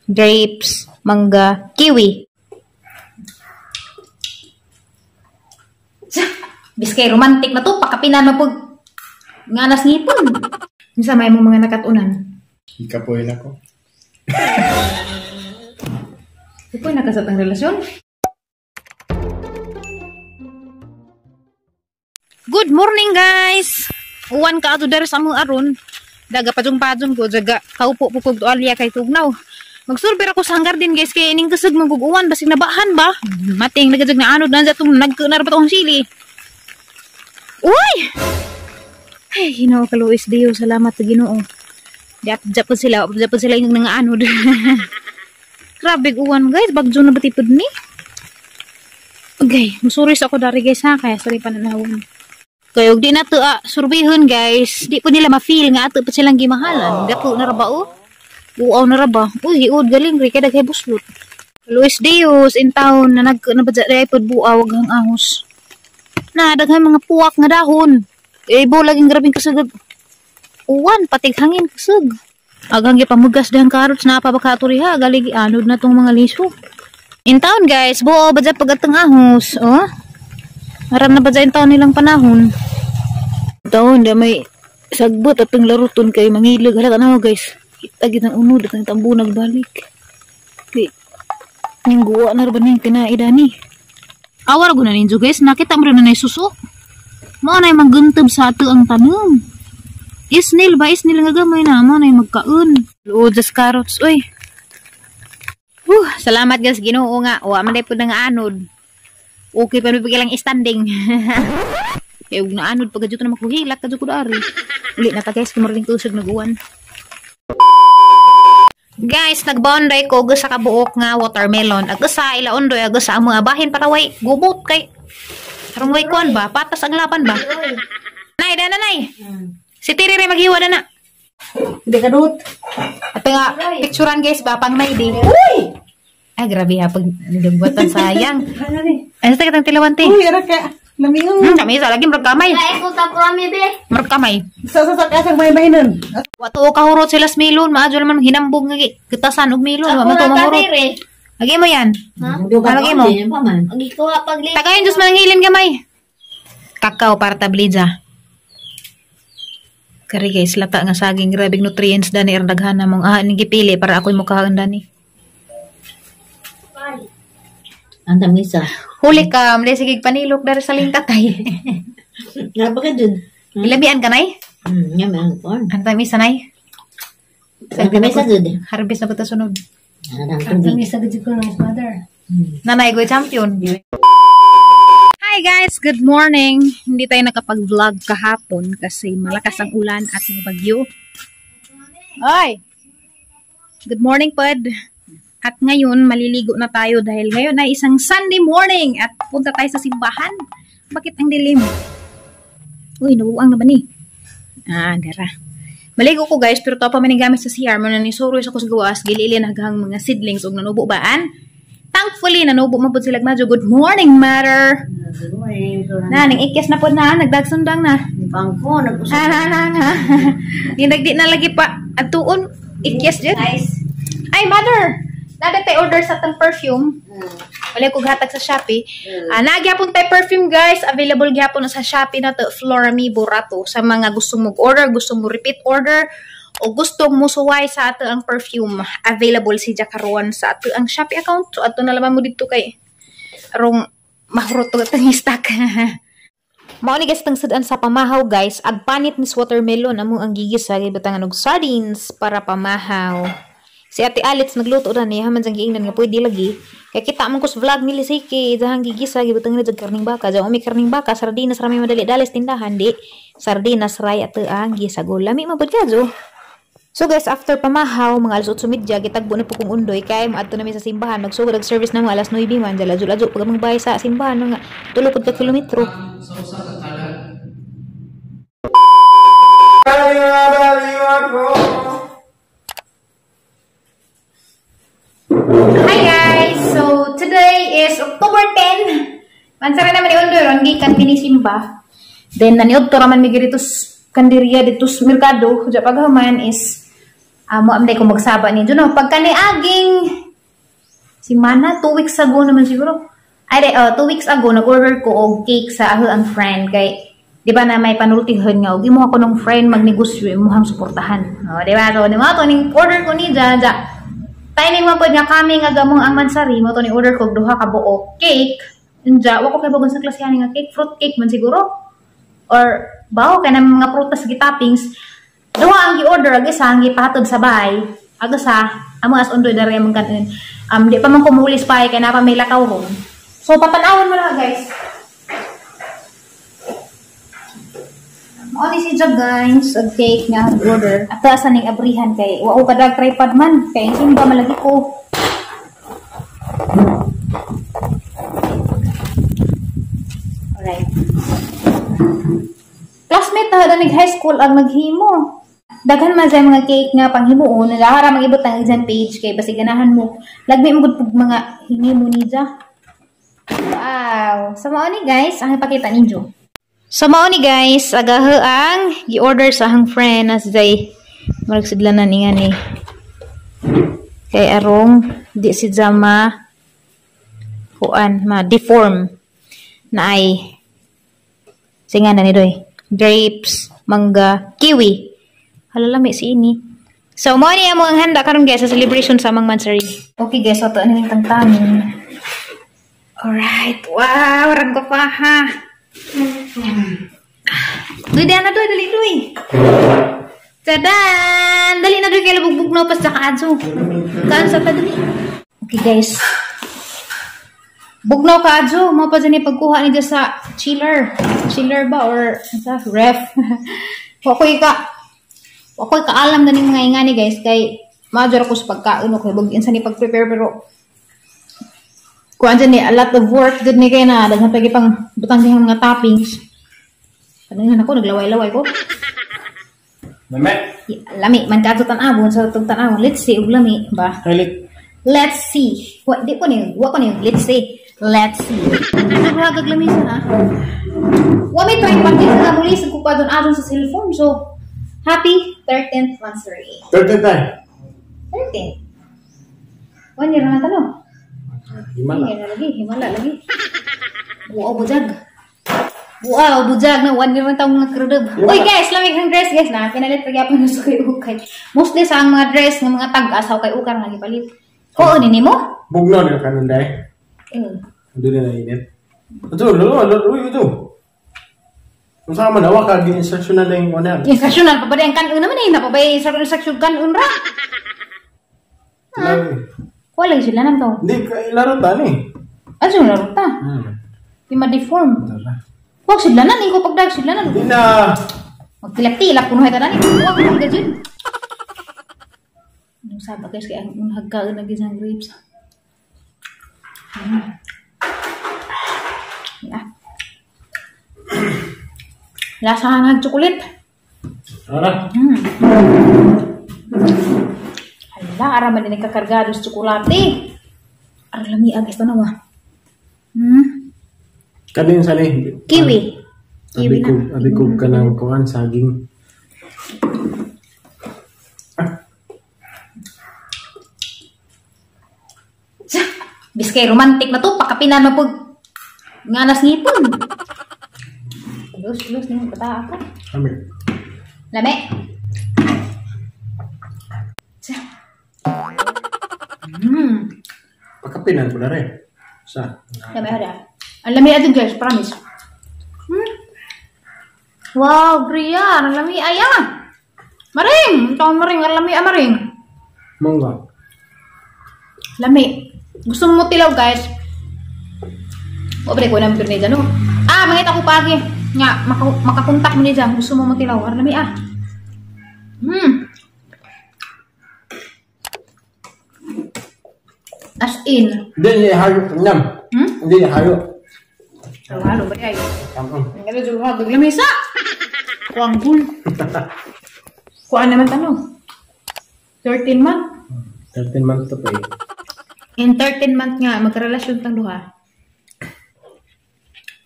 grapes, mangga, kiwi. Biskay romantic na to, pakapinan mo po nga nas ngipon. Minsa may mo mga nakatunan. Ikapoy na ko. Ikapoy nakasat ang relasyon. Good morning guys! Uwan ka ato dari sa mga aron. Daga pajong-pajong ko, daga kaupo po kog tuwalya kay tugnaw. Magsurber ako sa hanggar din guys, kaya ining kasag mong uwan, basig nabahan ba? Mating nagajag na anod, nandiyan itong nagkanar pa itong sili. Uy! Ay, Ginoo ka Luis Dio, salamat sa Ginoo. Diap sila yung nga anod. Grabe uwan guys, bagyo na batipod ni. Okay, musuris ako dari guys ha, kaya sorry pananawon. Kaya di na to surbihon guys, di po nila ma-feel nga ato pa silang gimahalan. Dako na raba Uaw na raba. Uy, giod galing ri kada kay buslot. Luis Dios in town na nabadya dai pod buaw hang ahos. Na daghan mga puwak nga dahon. Ibo laging grabing kasagad. Uwan patig hangin kasag. Agang gipamugas dahang carrots na pa baka turiha galigi anod na tong mga liso. In town guys, buaw badya pagatang ahos, oh. Aram na ba dyan taon nilang panahon? Taon, di may sagbot at ang laruton kay mangilig. Halata na guys. Kitagit ng unod at ang tambo nagbalik. Okay. Yung guwa na ba na yung kinaida ni? Awar ko na ninyo guys. Nakita mo rin na suso. Mo na yung magguntob sa ato ang tanong. Isnil ba? Isnil nga gamay na. Mo na yung magkaun. Luod sa carrots. Uy. Salamat guys. Ginoo nga. Wa man day po na nga anod. Okay pa lang standing. Kaya huwag na anod pagka dito na makuhilak ka dito ko dari. Uli na ta guys, kumaring tusog nag-uwan. Guys, nagbonday ko sa kabuok nga watermelon. Agus sa ilaondoy, agus sa mga bahin para way gubot kay. Karong way kuan ba? Patas ang laban ba? Nay, dana nay. Si Tiri rin maghiwa na na. Hindi ka doot. At nga, picturean guys ba? Pang may day. Uy! Ay, grabe ha. Pag nagbuatan sayang. Ay, sa takitang tilawante. Uy, ara ka. Lamingon. Kami isa lagi markamay. Ay, kung tako kami, be. Markamay. Sa kasang may-mainan. Wato ka hurot sila sa milon. Maadyo naman hinambog nga kitasan og milon. Ako Mato na mahurot. tatire. Lagi mo yan. Ha? Lagi mo. Agi ko paglito. Tagayin Diyos manangilin gamay. Kakao para tablidza. Kari guys, lata nga saging grabing nutrients dani ardaghan na mong ning gipili para ako'y mukhaan dani. Anda misa. Huli ka, mali sige panilok dari sa lingkatay. Ngapa ka dun? Ilabian ka nay? Ngam ang kon. Antay misa nay? Anda misa dun. Harvest na ba sunod? Anda Misa gud ko nice mother. Nanay ko champion. Hi guys, good morning. Hindi tayo nakapag-vlog kahapon kasi malakas ang ulan at may bagyo. Hoy! Good morning, Pod. At ngayon, maliligo na tayo dahil ngayon ay isang Sunday morning at punta tayo sa simbahan. Bakit ang dilim? Uy, nabuang na ba ni? Dara. Maligo ko guys, pero ito pa manigamit sa CR. Muna ni Soros ako sa gawas, gililin hagang mga seedlings o nanubo baan. Thankfully, nanubo mo po sila medyo. Good morning, Mother! Ning ikis na po na, nagdagsundang na. Pangko, nagusap. Ginagdi na lagi pa. At tuon, ikis dyan. Nice. Ay, Mother! Nada tayo order sa tang perfume. Wala ko hatag sa Shopee. Nagyapon tayo perfume guys. Available gyapon sa Shopee na to. Florami Burato. Sa mga gustong mag-order, gustong mo repeat order, o gustong mo suway sa ato ang perfume. Available si Jakaruan sa ato ang Shopee account. So ato na laman mo dito kay arong mahurot to itong stock. Mao ni guys tang sudan sa pamahaw guys. Agpanit ni watermelon amo ang gigis sa gibutangan og sardines para pamahaw. Si Ate Alex nagluto ra niya man sang giingnan nga pwede lagi. Kaya kita man ko sa vlog ni Lisiki dahang gigisa gibutang na jag karning baka. Jang umi karning baka sardinas rami madali-dali tindahan di. Sardinas ray at ang gisagol. Lami mabod kadyo. So guys, after pamahaw, mga alas 8:30 gitagbo na po kong undoy kay maadto nami sa simbahan. Nagsugod og service na mga alas 9 man dala-adjo pag mangbay sa simbahan nga 3 ka kilometro. Hi guys! So, today is October 10. Mansara naman ni Undoy, ang gikan pinisimba. Then, naniod to raman mi dito kandirya dito sa merkado. Kaya paghaman is Amo amday ko magsaba ni Juno. Pagka ni aging si Mana 2 weeks ago naman siguro. Ay, 2 weeks ago nag-order ko og cake sa ako ang friend kay di ba na may panultihan nga og imo ako ng friend magnegosyo imong suportahan. Oh, di ba? So, di mo to ning order ko ni Jaja. Timing mo pod nga kami nga gamong ang mansari mo to ni order ko duha ka buok cake. Unja wa ko kay bagon sa klase ani nga cake, fruit cake man siguro. Or bao kay na mga prutas gi-toppings. Duha ang gi-order ag isa ang gipahatod sa bahay. Ag sa amo as undoy dare man kanin. Di pa man kumulis pa kay na pa may lakaw ron. So patanawon mo na guys. Mao ni si Jag guys, og cake nga order. Ato asa ning abrihan kay wa ko kadag tripod man kay simba malagi ko. Alright. Classmate ta ning high school ang naghimo. Daghan man sa mga cake nga panghimuon, nagahara magibot ang exam page kay basig ganahan mo. Lagmi mo gud mga hingimo ni Ja. Wow. So mao ni guys, ang ipakita ninyo. So mao ni guys, agahe ang gi-order sa hang friend as day marag sidlanan ni ngani. Kay arong di si Jama kuan ma deform na ay singa na ni doy. Grapes, mangga, kiwi. Halalami si ini. So mao ni amo ang handa karon guys sa celebration sa amang mansari. Okay guys, so to ani tangtangin. Alright. Wow, rang ko pa ha. Dali na doy, dali doy. Tadan! Dali na doy kay bugbog no pas sa kaadso. Kaan sa padali. Okay guys. Bugnaw kaadso, mo pa ni pagkuha ni sa chiller. Chiller ba or sa ref. Wakoy kaalam na ning mga ingani guys kay major ko sa pagkaon ko bag insa ni pag-prepare pero kuan ni a lot of work did ni kay na daghan pagi pang butang dihang mga toppings. Kanina ako naglaway-laway ko. Lami. Lami man kadto tan-awon sa tan-awon. Let's see ug lami ba. Let's see. Wa ko ni let's see. Let's see. Wag lami sa wa may try pa din na muli sa kupadon adon sa cellphone. So happy 13th anniversary. 13th tayo. 13. 1 year na talo. Himala. Himala lagi. Wow, bujag. Wow, bujag na 1 year na taong nagkredib. Uy guys, lamig ang dress guys na. Pinalit pagyapon na sa kay ukay. Mostly sa ang mga dress ng mga tag-asaw kay ukar nga gipalit. Oo, nini mo? Bugnaw na kanon day. Ando na init. Ito. Kung saan man awa ka gi-instruction na lang wala. Instructional pa ba ang kanon naman eh, napabay instruction kanon ra. Wala sila nang to. Hindi, laro ta ni. Ano yung laro ta? Di ma-deform. Huwag sila na, ko pagdag sila na. Hindi na. Magtilak-tilak puno ito na ni. Huwag mo hanggang dyan. Anong sabag guys, kaya ang hagkaan na gisang grapes. Lasa hangag chocolate. Ara. Hala, araman din nagkakargado sa tsokolate. Aralami agis na nawa. Kanin sa ni. Kiwi. Kiwi na. Abi ko ka ng kuan saging. Biskay romantic na to, pakapinan mo po nganas ngipon. Lus nih kata apa? Lame. Pakapinan ko na rin. Sa? Lame ada. Ang lami ato guys, promise. Wow, Brian, ang lami ayah. Maring, taon maring, ang lami maring. Mangga. Lami. Gusto mo tilaw guys? Obre ko na mo ni dyan, no? Mangita ko pagi. Nga, makakontak mo ni dyan. Gusto mo tilaw. Ang lami As in. Hindi niya hayo. Nyam. Hindi niya hayo. Halo, ba ay? Kampung. Ang ganda dyan hagag lamisa. Kuang bul. Kuan naman tanong. 13 month? 13 months to pa eh. In 13 month nga, magkarelasyon tang duha.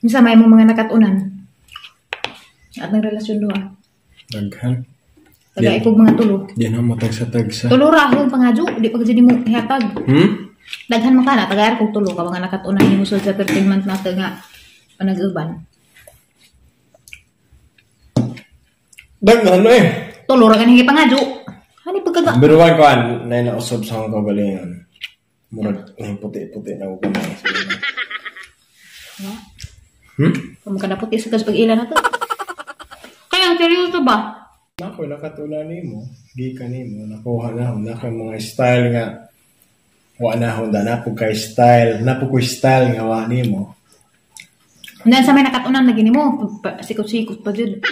Minsan may mga nakatunan. At ng relasyon duha. Daghan. Taga Yeah. ikog mga tulo. Di na mo tagsa-tagsa. Tulo rahon pangaju, di pag jadi mo ihatag. Daghan man kana taga kog tulo ka mga nakatunan ni musod sa 13 month na nga panag-uban. Daghan no eh. Tulo ra kanhi pangaju. Hani pagkaga. Biruan ko an na nausab sa akong kagalingan. Murag puti-puti na ko na. Kung kada puti sa pag-ilan na to. Kaya ang seryoso ba? Ako nakatula nimo, gikan nimo, nakuha na ako na mga style nga wa na ako na napog kay style, napog ko style nga wa nimo. Nan sa may nakatunan lagi nimo, sikot-sikot pa jud.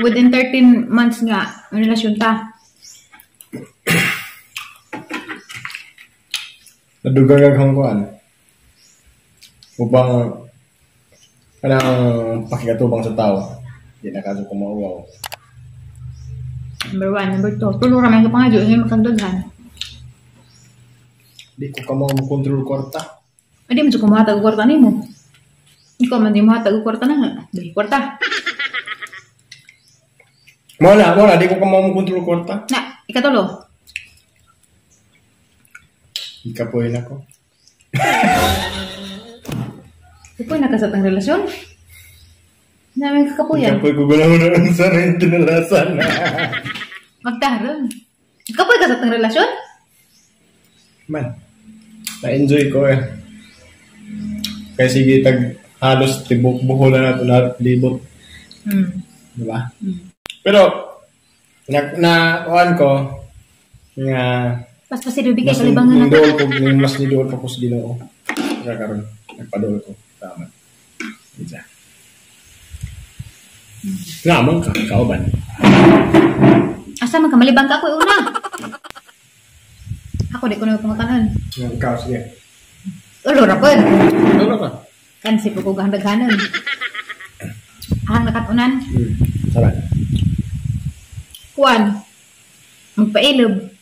Within 13 months nga relasyon ta. Nadugang ang kuan. Upang kanang pakikatubang sa tao. Di na kaso kumauwaw. Number 1, number 2. Tulo ra man ka pangaju ngay makagdaghan. Di ko kamo mo control kwarta. Adi mo ko mahatag og kwarta nimo. Ikaw man di mahatag og kwarta na nga. Dili kwarta. Mola, di ko kamo mo control kwarta. Na, ikatulo. Ikapoy na ko. Kapoy na kasat ang relasyon. Namin kakapuyan. Ikapoy ko gulong sa rin tinalasan. Magtaron. Kapoy kasat ang relasyon? Man, na-enjoy ko eh. Kaya sige, halos tibok buho na nato na libot. Diba? Pero, kuhaan ko, nga, Pas pasidubig kay mas kalibangan na nidool ko, mas nidool ko sa Ginoo. Kaya karon, nagpadool ko. Tama. Isa. Naman ka, kauban. Asa man ka malibang ka ako una. Ako di ko na pangutanan. Ang kaos niya. Ulo ra pod. Ano ka? Kansi po ko gandaghanon. Ang nakatunan. Sarap. Kuan. Magpailob.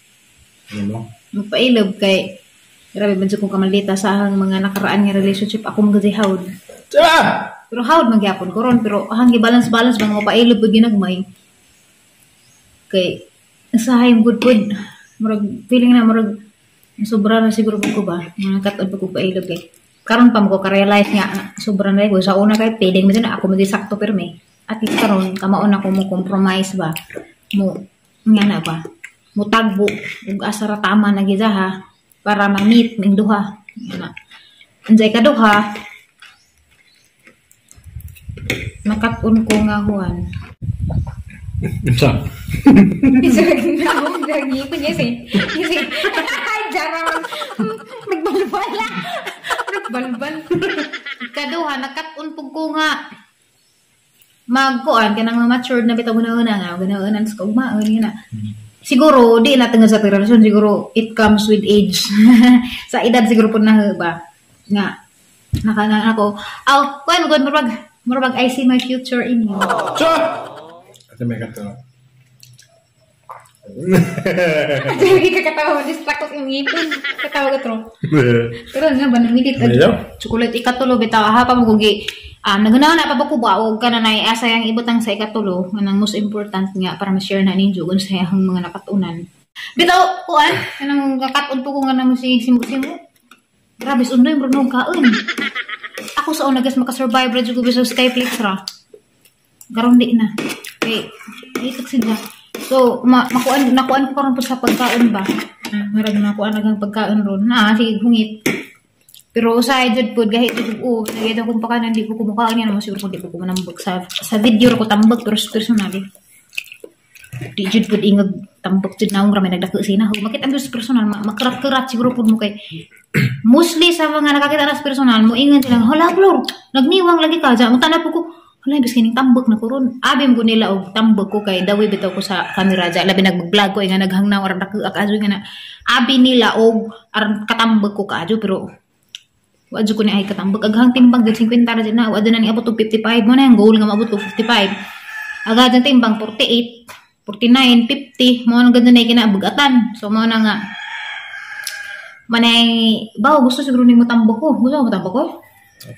Ano mo? Magpailob kay grabe man kung kamalita sa ahang mga nakaraan nga relationship ako magazihawd. Tara! Pero hawd magyapon ko ron pero ahang gi-balance mga mapailob pag ginagmay. Kay usahay good murag feeling na murag sobra na siguro ko ba mga katon pag ko pailob kay karon pa mo ko ka-realize nga sobra na ko sa una kay pwedeng mo na ako mag-sakto pirme. At least karon kamaon ako mo compromise ba mo nga na ba mo tagbo ug asara tama na gid ha para ma-meet ning duha na anjay ka duha nakatun ko nga huwan Isa. isa lagi ko kasi jarang nagbalbal kaduha nakatun pug ko nga magkuan kanang matured na bitaw una nga sa kaugmaon na siguro di na tengah sa relasyon siguro it comes with age sa edad siguro po na ba nga nakana ako kuan good murag I see my future in you. Ate may kato. Hindi ka katawa distract ko yung ngipin katawa ka tro pero nga ba namilit ka chocolate ikatulo bitaw ha pa mo kugi naganaw na pa ba ko ba o kana na asa yang ibutang sa ikatulo nga most important nga para ma-share na ninyo kung sa yang mga nakatunan bitaw kuan kanang kakatun po ko nga nang si simo grabe sundoy mo nung kaon ako sa una guys makasurvive ra jud ko sa Skyflix ra garon di na kay itok sila so nakuan ko karon po sa pagkaon ba marag nakuan nagang pagkaon ron na sige hungit. Pero usay jud pod gahit jud nagida kung pakanan di ko kumukaan yan mo siguro di ko manambag sa video ra ko tambag pero personally. Di jud pod ingag tambag jud naong ramay nagdako sina ho makit ang personal makarat-karat siguro pod mo kay mostly sa mga nakakita na sa personal mo ingon sila hala Flor nagniwang lagi ka ja mo tanap ko hala bis kining tambag na ko ron abi mo nila og tambag ko kay dawi bitaw ko sa camera ja labi nag-vlog ko nga naghangnaw ra dako akajo nga abi nila og aron katambag ko kaajo pero wadyo ko ni ay katambag aghang timbang gud 50 ra dyan na wadyo na ni abot og 55 mo na yung goal nga maabot ko 55 agad ang timbang 48 49 50 mo nang ganda na kinabugatan so mo na nga manay ba gusto siguro ni mo tambag ko gusto mo tambag ko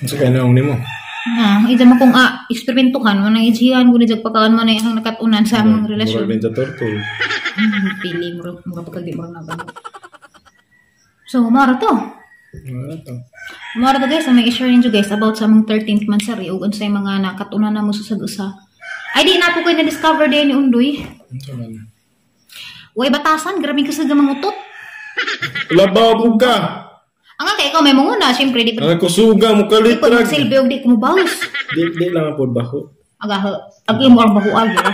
Sa kanong nimo Ida mo kung eksperimentuhan mo nang ijihan ko ni pagkaan mo na yung nakatunan sa among relasyon. Murag din sa turtle. Pili mo pagka di mo na ba. So, mara to. Wala to. Mara to guys, may i-share ninyo guys about sa among 13th mansari ug unsay mga nakatunan na mo sa usa. Ay di na po ko na-discover din ni Undoy. Ano man? Way batasan, grabe ka sa gamang utot. Labaw po ka. Ang kay ikaw may muna, syempre di pa Ang kusuga mo di pa kalitrag. magsilbi og di ko mo bawas. Di lang po baho. Agaho, agi mo ang bahuag ya.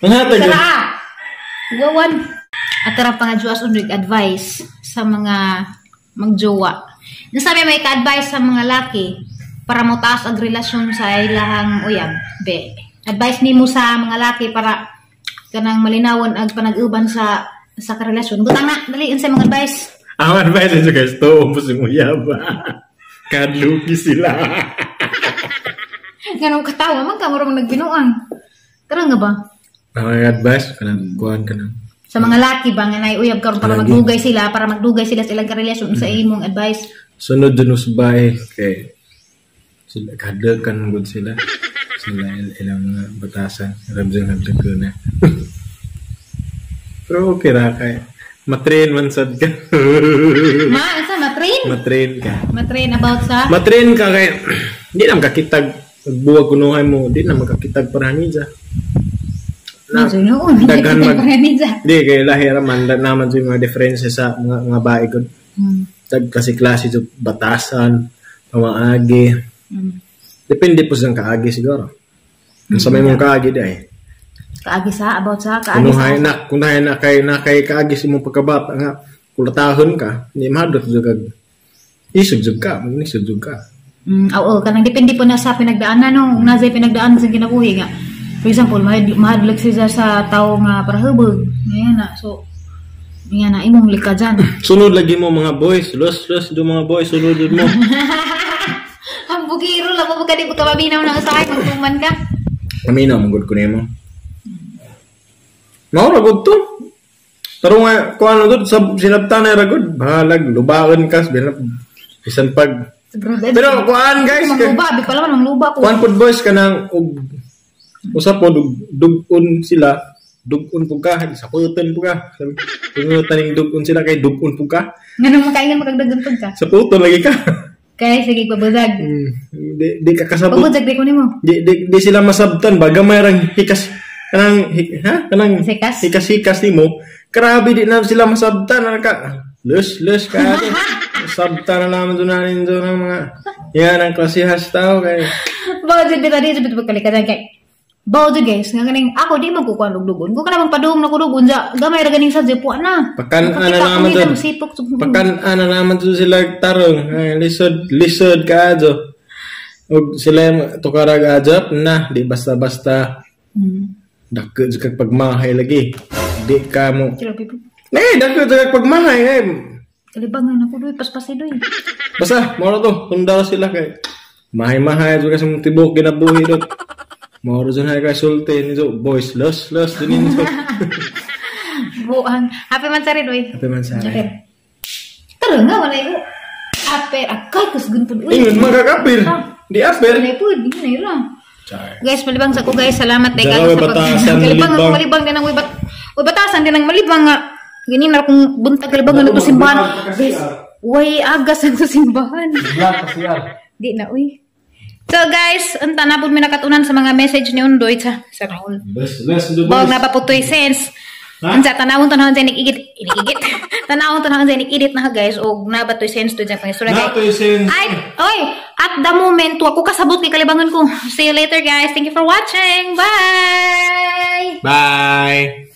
Manhatag. Tara! Wawan. At tara pa nga Diyos unrig advice sa mga magjowa. Nasabi may ka-advice sa mga laki para mo taas ang relasyon sa ilahang uyab. Be, advice nimo sa mga laki para kanang malinawan ag panag-uban sa karelasyon. Butang na, dali sa mga advice. Ang advice nyo guys, to umpos yung uyab. Kadluki sila. Ganong katawa, magkamurong nagbinuang. Tara nga ba? Ang advice, kanang kuhan ka na. Sa mga laki ba nga nauyab karon para Lagi. magdugay sila sa ilang karelasyon sa imong advice. Sunod dun usbay kay sila kadagkan gud sila. Sila ilang mga batasan. Ramjang nagdagko na. Pero okay ra kay matrain man sad ka. Asa matrain? Matrain ka. Matrain about sa Matrain ka kay di na makakitag buwag kunuhay mo, di na makakitag paranija. Na daghan mag di kay lahi raman naman sa mga differences sa mga bae gud. Tag kasi klase sa batasan, pamaagi. Depende po sa kaagi siguro. Sa may mong kaagi di ay. kaagi sa about sa kaagi sa. Kunahay na kay kaagi sa mong pagkabata nga kulatahon ka, ni madot jud isog jud ka, magnisod jud ka. Oo, kanang depende po na sa pinagdaanan no, kung nasa pinagdaanan sa kinabuhi nga. For example, mahadlag siya sa tao nga para hubog. Ngayon na, so ngayon na, imong lika dyan. Sunod lagi mo mga boys, los do mga boys, sunod mo. Ang bugiro lang mo ka di ka mabinaw ng usahay magtuman ka. Kami na mong ko nimo. Maura gud to. Pero nga kung ano gud sinabtan na ra gud, bahalag lubaon ka bisan pag. Pero kuan guys, luba, bi pala man luba ko. Kuan pud boys kanang usap po dugon sila, dugon po ka, sa puton po ka. Kung taning dugon sila kay dugon po ka. Ngano makaingan magdagdag ka? Sa puton lagi ka. Kaya sige pabuzag. Di ka kasabot. Pabuzag di ko nimo. Di sila masabtan baga mayroong hikas kanang hikas nimo. Grabe di na sila masabtan ka. Lus ka. Sabtan na naman doon ng mga yan ang klasihas tao kay. Bawd di tadi jud pagkalikadan kay. Bawd guys, nga ganing ako di magkukuan og dugon. Ko kana bang padung na kudugon sa gamay ra ganing sa jepo na. Pakan ana naman doon. Pakan ana naman doon sila tarong. Lisod ka adyo. Og sila tukarag adjap na di basta-basta. Dakko jud pagmahay lagi. Di ka mo. Dakko jud pagmahay Kalibangan ako doy paspasay doy. Basta moro to, tunda sila kay. Mahay-mahay jud ka sa mong tibok ginabuhi dot. Moro dyan kay sulti nito. Boys, los din nito. Buang. Happy mansari doy. Happy mansari. Okay. Tara nga, wala ko. Aper, akay, kusgun po doy. Ingon, magkakapir. Di aper. Wala po, di na yun. Char. Guys, malibang sa ko guys. Salamat tayo Dalawa batasan, malibang. Malibang din ang batasan din ang malibang nga. Ganyan na kung buntag kalibang na ito simbahan. Way, agas ang simbahan. Di na, uy. So guys, unta na po may nakatunan sa mga message ni Undoy sa Rahul. Bawag na paputoy sense. Unsa tanawon to na sa inikigit. Tanawon to na sa inikidit na guys og nabatoy sense to dyan pangisura guys. Natoy sense. Ay, oy, at the moment ako kasabot kay kalibangan ko. See you later guys. Thank you for watching. Bye. Bye.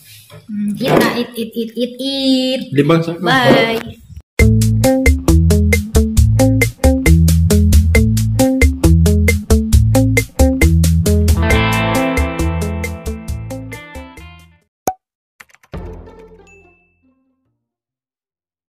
Eat na, eat. Libang sa ko. Bye.